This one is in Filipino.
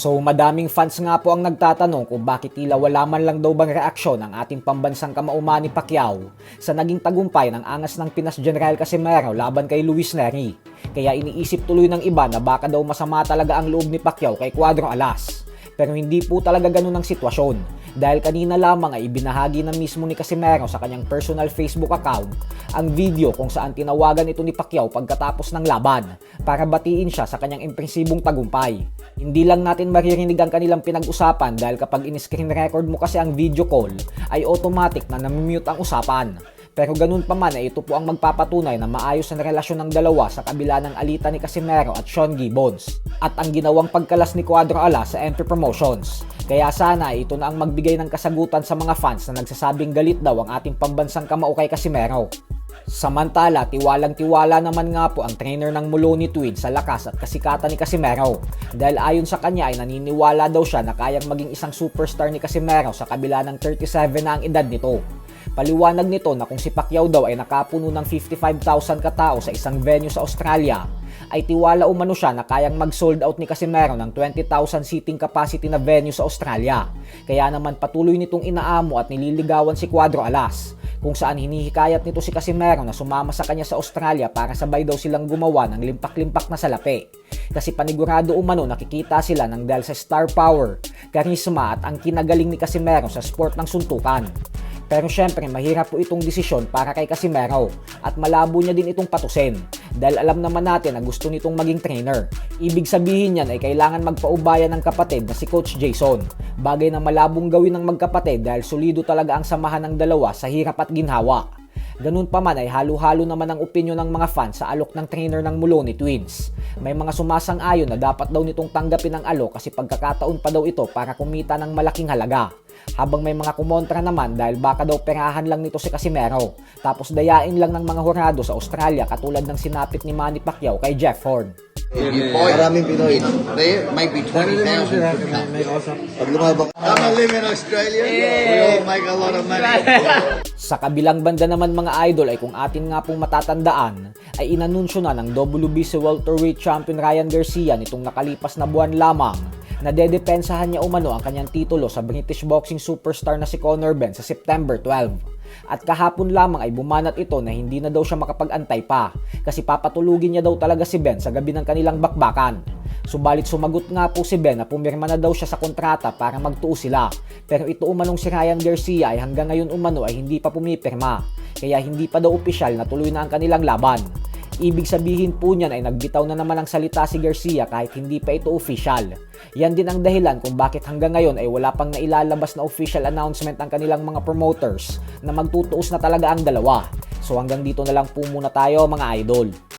So madaming fans nga po ang nagtatanong kung bakit tila wala man lang daw bang reaksyon ng ating pambansang kamauman ni Pacquiao sa naging tagumpay ng angas ng Pinas General Casimero laban kay Luis Nery. Kaya iniisip tuloy ng iba na baka daw masama talaga ang loob ni Pacquiao kay Cuadro Alas. Pero hindi po talaga ganun ang sitwasyon dahil kanina lamang ay ibinahagi na mismo ni Casimero sa kanyang personal Facebook account ang video kung saan tinawagan ito ni Pacquiao pagkatapos ng laban para batiin siya sa kanyang impresibong tagumpay. Hindi lang natin maririnig ang kanilang pinag-usapan dahil kapag in-screen record mo kasi ang video call ay automatic na namimute ang usapan. Pero ganun pa man ay ito po ang magpapatunay na maayos ang relasyon ng dalawa sa kabila ng alitan ni Casimero at Sean Gibbons at ang ginawang pagkalas ni Cuadro Alas sa Entry Promotions. Kaya sana ito na ang magbigay ng kasagutan sa mga fans na nagsasabing galit daw ang ating pambansang kamao kay Casimero. Samantala, tiwalang-tiwala naman nga po ang trainer ng Moloney Twins sa lakas at kasikatan ni Casimero dahil ayon sa kanya ay naniniwala daw siya na kayang maging isang superstar ni Casimero sa kabila ng 37 na ang edad nito. Paliwanag nito na kung si Pacquiao daw ay nakapuno ng 55,000 katao sa isang venue sa Australia, ay tiwala umano siya na kayang mag-sold out ni Casimero ng 20,000 seating capacity na venue sa Australia. Kaya naman patuloy nitong inaamo at nililigawan si Cuadro Alas, kung saan hinihikayat nito si Casimero na sumama sa kanya sa Australia para sabay daw silang gumawa ng limpak-limpak na salapi. Kasi panigurado umano nakikita sila ng dahil sa star power, karisma at ang kinagaling ni Casimero sa sport ng suntukan. Pero syempre mahirap po itong desisyon para kay Casimero at malabo niya din itong patusin dahil alam naman natin na gusto nitong maging trainer. Ibig sabihin niyan ay kailangan magpaubayan ng kapatid na si Coach Jason. Bagay na malabong gawin ng magkapatid dahil solido talaga ang samahan ng dalawa sa hirap at ginhawa. Ganun pa man ay halo-halo naman ang opinyon ng mga fans sa alok ng trainer ng Moloney Twins. May mga sumasang-ayon na dapat daw nitong tanggapin ang alok kasi pagkakataon pa daw ito para kumita ng malaking halaga. Habang may mga kumontra naman dahil baka daw perahan lang nito si Casimero tapos dayain lang ng mga hurado sa Australia katulad ng sinapit ni Manny Pacquiao kay Jeff Horn. Maraming Pinoy. There might be 20,000. Pag lumabang I'm a live in Australia. We all make a lot of money. Sa kabilang banda naman mga idol ay kung atin nga pong matatandaan ay inanunsyo na ng WBC welterweight champion Ryan Garcia nitong nakalipas na buwan lamang na dedepensahan niya umano ang kanyang titulo sa British boxing superstar na si Conor Benn sa September 12. At kahapon lamang ay bumanat ito na hindi na daw siya makapag-antay pa kasi papatulugin niya daw talaga si Benn sa gabi ng kanilang bakbakan. Subalit sumagot nga po si Benn na pumirma na daw siya sa kontrata para magtuo sila. Pero ito umanong si Ryan Garcia ay hanggang ngayon umano ay hindi pa pumipirma. Kaya hindi pa daw opisyal na tuloy na ang kanilang laban. Ibig sabihin po niyan ay nagbitaw na naman ang salita si Garcia kahit hindi pa ito official. Yan din ang dahilan kung bakit hanggang ngayon ay wala pang nailalabas na official announcement ang kanilang mga promoters na magtutuos na talaga ang dalawa. So hanggang dito na lang po muna tayo mga idol.